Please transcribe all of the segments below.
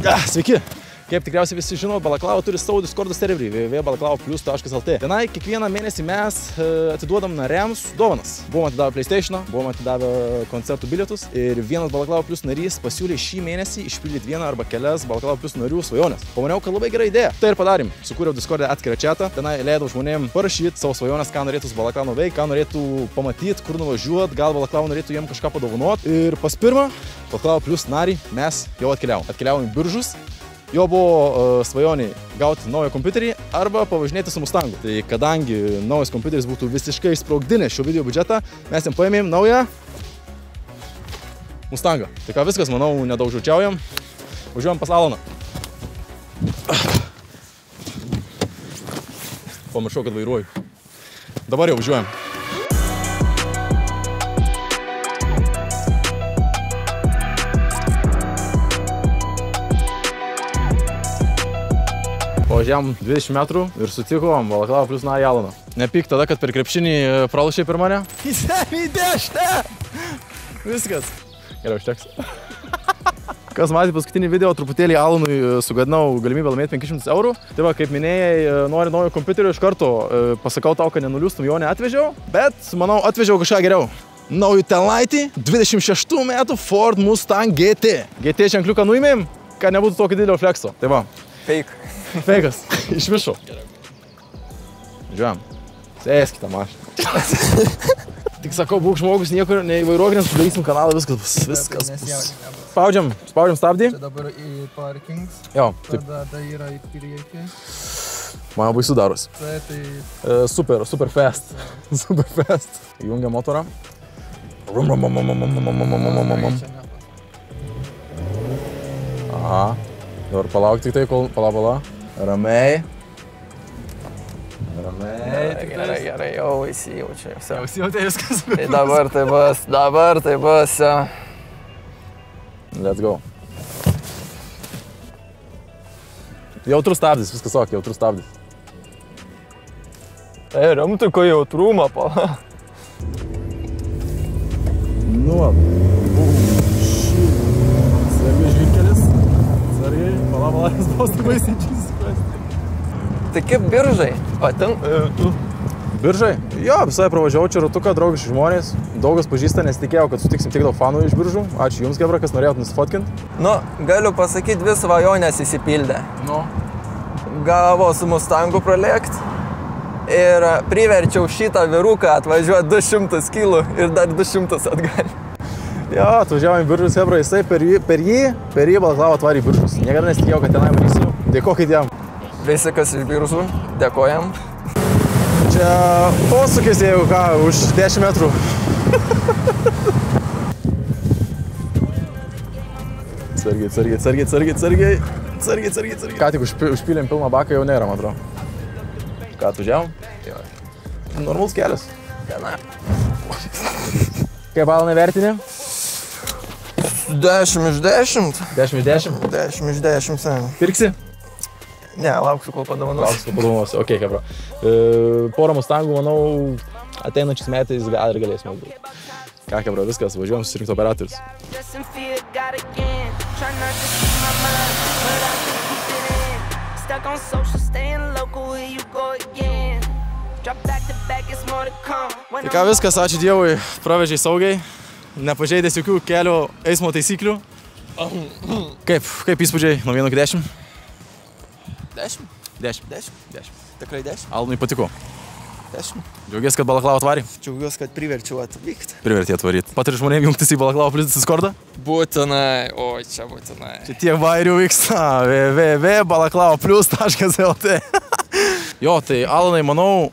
Sveiki! Kaip tikriausiai visi žino, Balaklava turi savo Discord serverį www.balaklavaplus.lt. Tenai kiekvieną mėnesį mes atiduodam nariams dovanas. Buvom atidavę PlayStationą, buvom atidavę koncertų bilietus ir vienas Balaklava Plus narys pasiūlė šį mėnesį išpildyti vieną arba kelias Balaklava Plus narių svajonės. Pamaniau, kad labai gera idėja. Tai ir padarėm. Sukūriau Discord'e atskirą chatą, tenai leidau žmonėm parašyti savo svajonės, ką norėtų su Balaklava nuveikti, ką norėtų pamatyti, kur nuvažiuoti, gal Balaklava norėtų jiem kažką padovanoti. Ir pas pirmą Balaklava Plus narį mes jau atkeliavom. Atkeliavom į Biržus. Jo buvo svajonė gauti naują kompiuterį arba pavažinėti su Mustangu. Tai kadangi naujas kompiuteris būtų visiškai sprogdinęs šio video biudžetą, mes jam paėmėm naują Mustangą. Tai ką viskas, manau, nedaug žiaučiaujam. Važiuojam pas Alaną. Pamiršau, kad vairuoju. Dabar jau važiuojam. Važiavom 20 metrų ir sutikom Balaklava Plus narį Alaną. Nepyk tada, kad per krepšinį pralošė per mane. Į dešinę! Viskas. Geriau, užteks. Kas matė paskutinį video, truputėlį Alanui sugadinau galimybę laimėti 500 eurų. Tai va, kaip minėjai, nori naujo kompiuterio, iš karto pasakau tau, kad nenuliūstum, jo neatvežiau, bet, manau, atvežiau kažką geriau. Naujų Tenlaitį, 26 metų Ford Mustang GT. GT ženkliuką nuimėm, kad nebūtų tokio didelio flexo. Tai va. Fake. Feikas. Iš viršų. Žiūrėjom. Sėsk kitą mašiną. Tik sakau, būk žmogus, niekur neįvairuok, nes sudarysim kanalą, viskas bus. Spaudžiam stabdį. Čia dabar į parkings. Jo, taip. Tada yra į priekį. Man baisu darosi. Tai... Super fast. Super fast. Įjungia motorą. Aha. Dabar palauk tik tai, kol pala. Ramiai. Gerai, jau įsijaučia. Jau įsijaučia viskas. Tai dabar tai bus. Let's go. Jautrus stabdis, viskas ok, jautrus stabdis. Tai remtų ko jautrumą, pala. Nu, Sargiai žvyrkelis. Sargiai, pala, jis baustų baisiai. Tai kaip Biržai? O ten tu? Biržai? Jo, visai pravažiavau čia ratuką, draugiški žmonės. Daugas pažįsta, nes tikėjau, kad sutiksim tiek daug fanų iš Biržų. Ačiū jums, Gebra, kas norėjot nusifotkinti. Nu, galiu pasakyti, dvi svajonės įsipildė. Nu. Gavo su Mustangu pralėkt ir priverčiau šitą vyruką atvažiuoti 200 kilų ir dar 200 atgal. Jo, atvažiavom į Biržus, Gebra, jisai per jį Balaklava atvarė į Biržus. Niekada nesitikėjau, kad tenai varysiu. Dėkokit jam. Visi, kas iš Biržų, dėkojam. Čia posūkis, jeigu ką, už 10 metrų. Atsargiai. Ką tik užpylėm pilną baką, jau nėra, man atrodo. Ką, atvažiavom? Jo. Normalus kelias. Gana. Kaip Alanai vertini? 10 iš 10. 10 iš 10? 10 iš 10, seniai. Pirksi? Ne, lauksiu, kol padovanosiu. Ok, Hebra. Porą Mustangų, manau, ateinančiais metais gal ir galėsime būti. Ką, Hebra, viskas, važiuojam susirinkti operatorius. Tai ką, viskas, ačiū Dievui, pravežiai saugiai, nepažeidęs jokių kelio eismo taisyklių. Kaip įspūdžiai nuo 1 iki 10? 10. 10. Tikrai 10. Alanui patiko. 10. Džiaugies, kad Balaklava atvarė? Džiaugiuosi, kad priverčiau atvykti. Privertė atvaryti. Patari žmonėm jungtis į Balaklava Plus Discordą? Būtinai, čia būtinai. Čia tiek bairių vyksta. www.balaklavaplus.lt. Jo, tai Alanai, manau,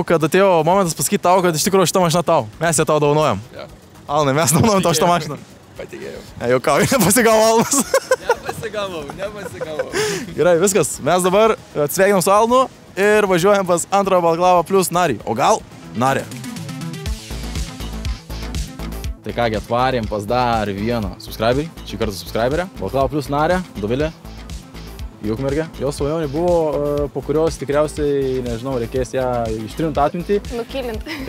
kad atėjo momentas pasakyti tau, kad iš tikrųjų šitą mašiną tau. Mes ją tau dovanojam. Ja. Alanai, mes dovanojam tau šitą mašiną. Patikėjau. Juokauju, nepasigavo Alanas. Nepasigavau. Gerai, viskas. Mes dabar atsveikinam su Alanu ir važiuojam pas antrą Balaklava Plus narį. O gal narę. Tai kągi, atvarėm pas dar vieną subscriberį. Šį kartą subscriberę. Balaklava Plus narę. Dovilė. į Ukmergę. Jos svajonė buvo, po kurios tikriausiai, nežinau, reikės ją ištrinti atmintį.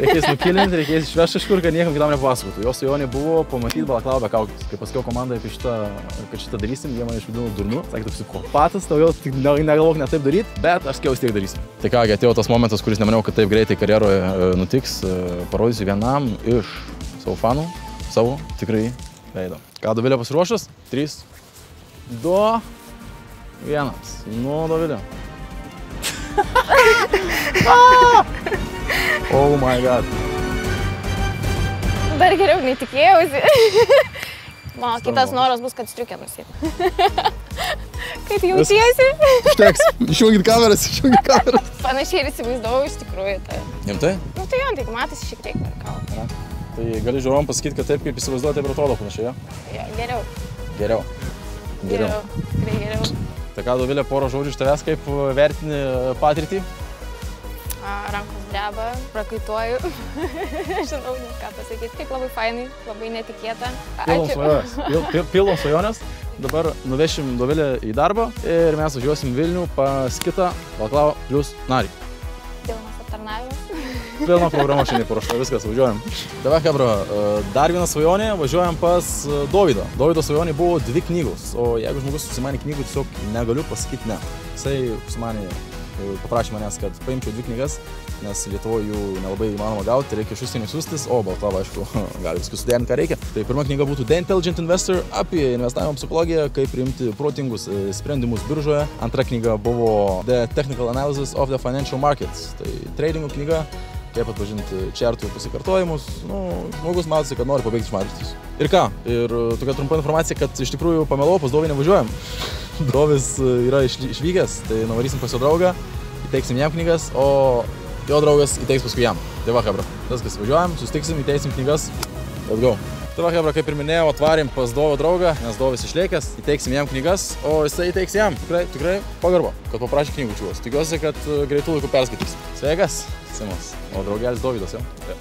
Reikės nukilinti, reikės išvežti kažkur, kad niekam kitam nepasakotų. Jos svajonė buvo pamatyti balaklavą be kaukės. Kai pasakiau komandai apie kad šitą darysim, jie mane išvadino durnu. Sakė, tu psichopatas, tau jau tik negalvok net taip daryti, bet aš vis tiek darysim. Tai ką, atėjo tas momentas, kuris nemaniau, kad taip greitai karjeroje nutiks. Parodysiu vienam iš savo fanų, savo tikrai veido. Ką, Dovilė pasiruošęs? 3, 2, 1. Nu, Dovilė. Oh my god. Dar geriau nei tikėjausi. Mano kitas noras bus, kad striukę nusiėmė. Kaip jautiesi? Užteks. Išjungit kameras. Panašiai ir įsivaizdavau iš tikrųjų. Rimtai? Nu tai jau, tik matėsi šiek tiek per kalbą. Tai gali žiūrovom pasakyti, kad taip kaip įsivaizduoja, taip ir atrodo panašiai, jo? Jo, Geriau. Tikrai geriau. Tai ką, Dovilė, porą žodžių iš tavęs, kaip vertini patirtį? Rankos dreba, prakaituoju. Žinau, ką pasakyti. Tik labai fainai, labai netikėta. Pilnom svajonės. Dabar nuvešim Dovilę į darbą ir mes važiuosim Vilnių pas kitą Balaklavą plius narį. Pilnas aptarnavimas. Pilna programa šiandien paruošta, viskas, važiuojam. Davai, Hebra, dar viena svajonė, važiuojam pas Dovydą. Dovydo svajonė buvo 2 knygos, o jeigu žmogus susimanė knygų, tiesiog negaliu pasakyti ne. Jisai susimanė, paprašė manęs, kad paimčiau 2 knygas, nes Lietuvoje jų nelabai įmanoma gauti, reikia iš užsienio siųstis, o Balklava, aišku, gali viską suderinti, ką reikia. Tai pirma knyga būtų The Intelligent Investor apie investavimo psichologiją, kaip priimti protingus sprendimus biržoje. Antra knyga buvo The Technical Analysis of the Financial Markets, tai tradingo knyga, kaip atpažinti čertų pasikartojimus. Žmogus matosi, kad nori pabaigti išmatytis. Ir ką? Ir tokia trumpa informacija, kad iš tikrųjų pamelau, pas Dovį nevažiuojam. Dovis yra išvykęs, tai nuvarysim pas jo draugą, įteiksim jam knygas, o jo draugas įteiks paskui jam. Tai va, Hebra, viskas, važiuojam, susitiksim, įteiksim knygas, let's go. Tai va, Hebra, kaip ir minėjau, atvarėm pas Dovio draugą, nes Dovis išlėkęs, įteiksim jam knygas, o jisai įteiks jam. Tikrai pagarba, kad paprašė knygų čiūvos. Tikiuosi, kad greitų laikų perskaitys. Sveikas, Simas. O draugelis Dovydas, jo? Taip.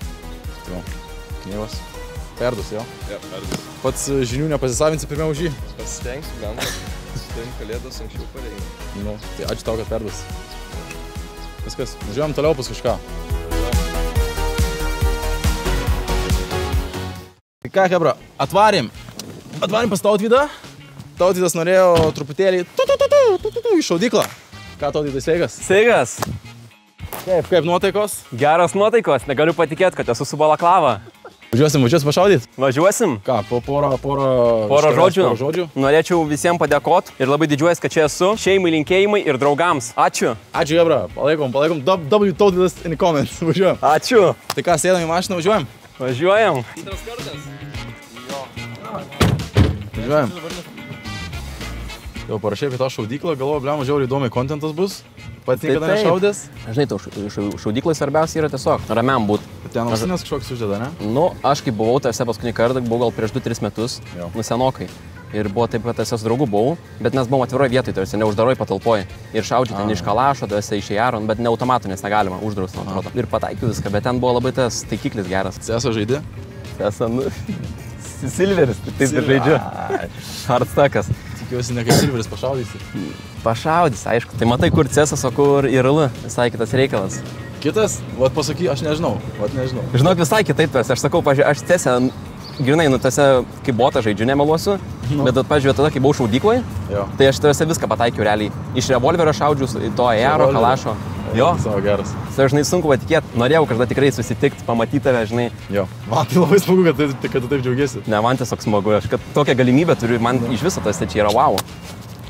Knygos. Perdus, jo? Taip, perdus. Pats žinių nepasisavinsi pirmiau už jį? Pasistengsiu, blemba. Susitim kalėdas anksčiau pareina. Nu, tai ačiū tau, kad perdus. Viskas, važiuojam toliau pas kažką. Tai ką, Hebra, atvarėm pas Tautvydą. Tautvydas norėjo truputėlį į šaudyklą. Ką, Tautvydas, sveikas? Sveikas. Kaip nuotaikos? Geros nuotaikos, negaliu patikėti, kad esu su Balaklava. Važiuosim pašaudyt? Važiuosim. Ką, porą žodžių? Norėčiau visiems padėkoti ir labai didžiuojas, kad čia esu. Šeimai, linkėjimai ir draugams. Ačiū. Ačiū, Hebra, palaikom. W Tautvydas in the comments. Važiuojam. Ačiū. Tai ką, sėdam į mašiną, važiuojam? Važiuojam. Antras kartas? Važiuojam. Jau parašai apie tą šaudyklą, galvoju, blema, žiauriai įdomiai kontentas bus. Patinka, kada nešaudės? Žinai, tau šaudyklai svarbiausia yra tiesiog ramiam būt. Ten ausinės kažkoks uždeda, ne? Nu, aš kai buvau tose paskutinį kartą, buvau gal prieš 2-3 metus, Jo. Senokai. Ir buvo taip, kad tose su draugu buvau, bet mes buvom atviroje vietoje, tarsi neuždaroj patalpoje. Ir šaudžiu ten iš kalašo, tose iš Jaron, bet ne automatu, nes negalima, uždrausta, man atrodo. Ir pataikiau viską, bet ten buvo labai tas taikiklis geras. CS:o žaidė? CS:o, nu, Silveris, taip ir žaidžiu. Hardstackas. Tikiuosi, ne kaip Silveris pašaudysi. Pašaudys, aišku. Tai matai, kur CS:as, o kur IRL. Visai kitas reikalas. Kitas? Vat pasaky, aš nežinau. Žinok, visai kitaip tas. Aš sakau, pažiūrėjau, aš CS:ą, grinai, nu, tose, kaip botą žaidžiu, nemeluosiu. Bet, pažiūrėjau, tada, kai buvau šaudykloj, Jo. tai aš tose viską pataikiau realiai. Iš revolverio šaudžiu, to AR, kalašo. Jo. Savo geras. Tai, žinai, sunku patikėti. Norėjau kažkada tikrai susitikti, pamatyti tave, žinai. Jo. Man tai labai smagu, kad tu taip džiaugiesi. Ne, man tiesiog smagu. Aš kad tokią galimybę turiu, man iš viso tas čia yra wow.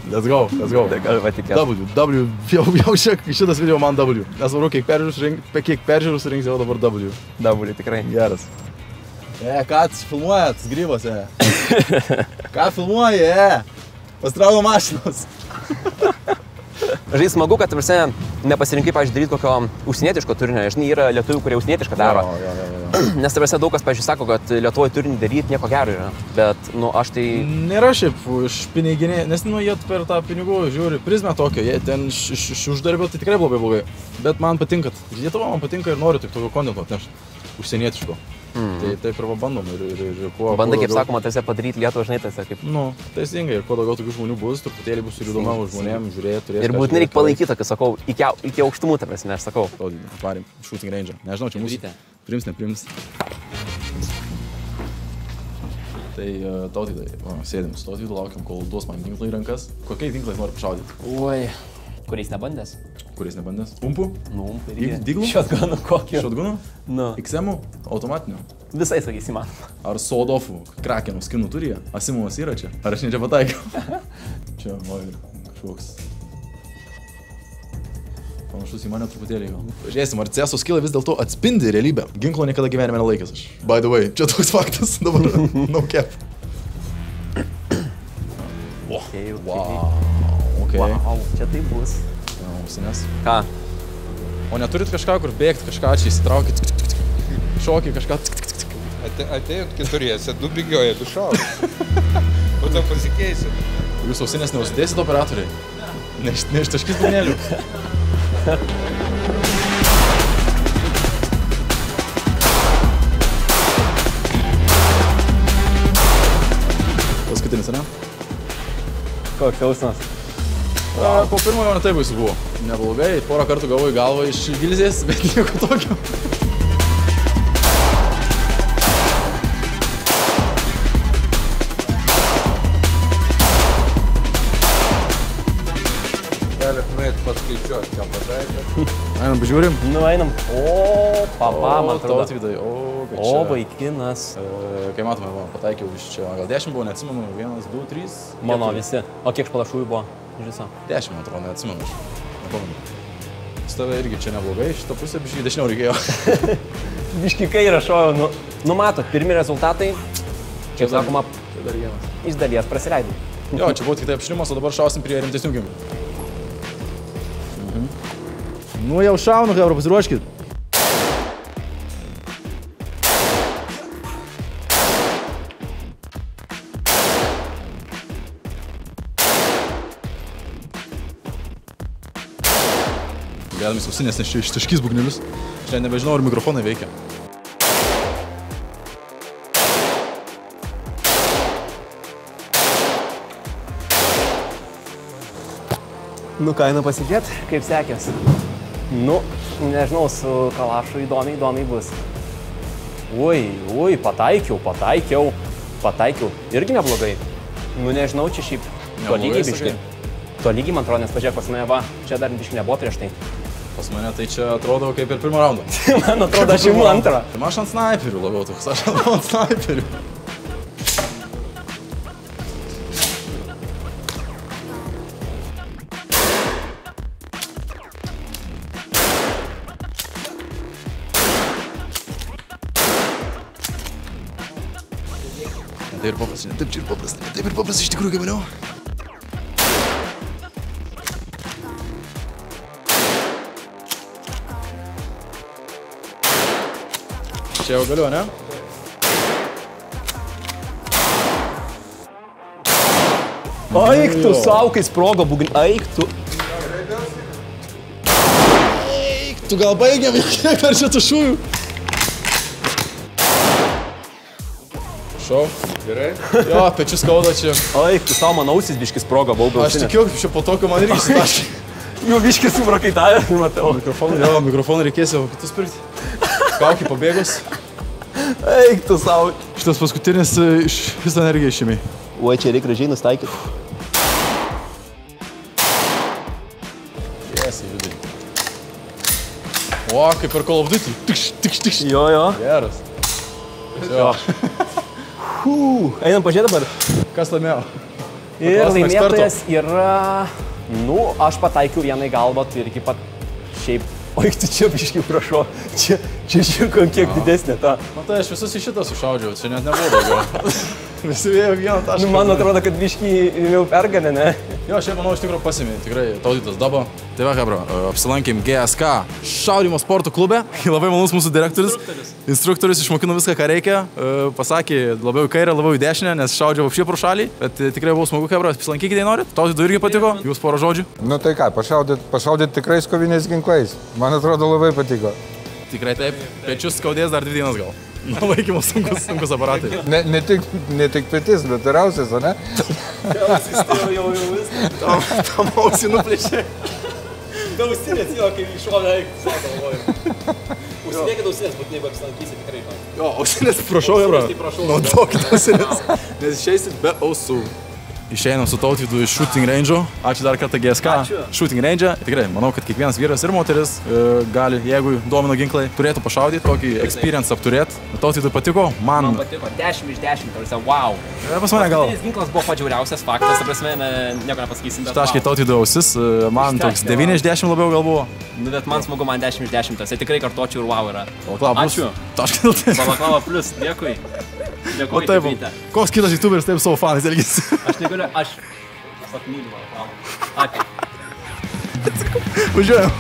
Let's go. Tai gali patikėti. W. Jau šitas video man W. Nesvarbu, kiek peržiūrų surinks jau dabar W. W, tikrai. Geras. Ką filmuojat, grybos, Ką filmuoji, Pastraugo mašinos. Žinai, smagu, kad nepasirinkai, pavyzdžiui, daryti kokio užsienietiško turinio. Žinai, yra lietuvių, kurie užsienietišką daro. Nes daug kas, pavyzdžiui, sako, kad Lietuvoje turinį daryti nieko gero yra. Bet, nu, aš tai... Nėra šiaip iš piniginė, nes, nu, jie per tą pinigų žiūri prizmę tokio, jie ten iš uždarbio tai tikrai blogai. Bet man patinka. Lietuva man patinka ir noriu tik tokio kontento atnešti. Užsienietiško. Tai taip ir bandom. Ir kuo Bandai, kaip daugiau- sakoma, tiesiog padaryti Lietuvą, žinai, tiesiog kaip... Nu, teisingai, ir kuo daugiau tokių žmonių bus, truputėlį bus ir įdomiau žmonėms žiūrėti, turėti. Ir būtinai reikia palaikyti, kai sakau, iki aukštumų, ta prasme, aš sakau. Parim, shooting range. Nežinau, čia mūsų. Ryte. Prims, neprims. Tai Tautvydai, sėdim su Tautvydu, laukiam, kol duos man ginklą į rankas. Kokiais ginklais nori pašaudyti? Oi. Kuriais nebandęs? Kuris nebandęs? Pumpų? Nu, Diglų? Šotganų kokį. Šotgunų? Nu. XM-ų? Automatinių? Visai sakysi man. Ar Sodofų? Krakenų skinų turi jie? Asimovas yra čia? Ar aš ne čia pataikiau? Čia, oi, kažkoks. Panašus į mane truputėlį gal. Žiūrėsim, ar CS skillai vis dėlto atspindi realybę. Ginklo niekada gyvenime nelaikęs aš. By the way, čia toks faktas dabar. No cap. Okay. Okay. Wow, čia tai bus. Ausinės. Ką? O neturit kažką, kur bėgti, kažką čia įsitraukit, šokį, kažką. Atėjot keturiese, du bėgioja, du šaukia. O to pasikeisit. Jūs ausinės neusidėsit operatoriai? Neištaškis būnelių. Paskutinis, ar ne? Koks jausmas? Po pirmojo ne taip baisu buvo. Neblogai, porą kartų gavau į galvą iš gilzės, bet nieko tokio. Galit nuėti paskaičiuoti, ką pataikė. Einam, pažiūrim. Nu, einam. O, papa, man atrodo. Tautvydai, kad O, čia. vaikinas. Kai matome, pataikiau iš čia, gal 10 buvo, neatsimenu, 1, 2, 3. Mano visi. O kiek špalašųjų buvo? Iš viso. 10, man atrodo, neatsimenu aš. Nepamenu. Su tave irgi čia neblogai, šitą pusę biškai dešiniau reikėjo. Biški kairę šojo. Nu, matot, pirmi rezultatai, kaip sakoma, Tai dar vienas. iš dalies prasileidai. Jo, čia buvo tik tai apšrimas, o dabar šausim prie rimtesnių ginklų. Nu jau šaunu, hebra, pasiruoškit. Galime ausinės, nes čia ištaškys būgnelius. Čia nebežinau, ar mikrofonai veikia. Nu, ką einu pasižiūrėt, kaip sekės. Nu, nežinau, su kalašu įdomiai bus. Ui, pataikiau. Irgi neblogai. Nu, nežinau, čia šiaip tolygiai biškai. Tolygiai, man atrodo, nes pažiūrėk pas mane, va, čia dar biškai nebuvo prieš tai. Pas mane tai čia atrodo kaip ir pirmą raundą. Man atrodo, aš imu antrą. Tai aš ant snaiperių labiau toks, aš ant snaiperių. Tai ir paprastai, ne taip čia ir paprastai, taip ir paprastai iš tikrųjų, kaip maniau. Čia jau galiu, ne? Aik tu, saukai sprogo būgnį, aik tu. Tu gal baigiam, kiek dar čia tų šūvių? Šau. Gerai? Jo, pečius skauda čia. Aik tu, savo man ausis biškis sprogo, baubiau. Aš tikiu, čia po tokio man irgi išsitaškė. Jų biškis suprakaitavę, matau. Mikrofoną reikės jau kitus pirkti. Kaukį pabėgus. Eik tu savo. Šitas paskutinis iš visą energiją išėmė. Oi, čia reikia gražiai nustaikyti. Tiesiai vidai. O, kaip per Call of Duty. Tikš. Jo. Geras. Jo. Einam pažiūrėti dabar. Kas laimėjo? Ir Paklausim laimėtojas yra... Nu, aš pataikiau vieną į galvą, tai irgi pat šiaip... Oi, tu čia biškai prašau. Čia šiek kiek didesnė ta. Na tai aš visus į šitą sušaudžiau, čia net nebuvo daugiau. Visi vėjo vieną tašką. Nu, man atrodo, kad biškai jau pergalė, ne? Jo, šiaip manau, iš tikrųjų pasimė, tikrai Tautytas daba. Tai va, hebra, apsilankėm GSK šaudymo sporto klube. Labai malonus mūsų direktorius. Instruktorius išmokino viską, ką reikia. Pasakė labiau į kairę, labiau į dešinę, nes šaudžiau apšie pro šalį. Bet tikrai buvo smagu, hebra, apsilankykite, jei norit. Tautytų irgi patiko, jūs porą žodžių. Nu tai ką, pašaudyt tikrais koviniais ginklais. Man atrodo, labai patiko. Tikrai taip, pečius skaudės dar 2 dienas gal. Laikymo sunkus aparatai. Ne tik petis, bet ir ausis, o ne? Jau viskas. Tam ausį nuplėšė. Be ausinės jo, kai iššovė, sako, galvoju. Užsidėkit ausinės, bet jeigu apsilankysit tikrai. Jo, ausinės, prašau, Hebra. Naudokit ausinės. Nes išeisit be ausų. Išeinam su Tautvydu iš shooting range'o. Ačiū dar kartą GSK. Ačiū. Shooting range'e. Tikrai, manau, kad kiekvienas vyras ir moteris gali, jeigu domino ginklai, turėtų pašaudyti, tokį experience apturėti. Tautvydui patiko, man patiko 10 iš 10, tarsi, wow. Pas mane gal. Ginklas buvo padžiauriausias faktas, ta prasme, nieko nepasakysim. Taškai Tautvydui ausis, man toks 9 iš 10 labiau gal buvo. Nu, bet man smagu, man 10 iš 10, tai tikrai kartočiau ir wow yra. Balaklava plus. Ačiū. Taškai LT. Balaklava plus, dėkui. O taip, koks kitas youtuberis taip savo fanais elgisi? Aš negaliu, aš myliu Balaklava. Ačiū. Važiuojam.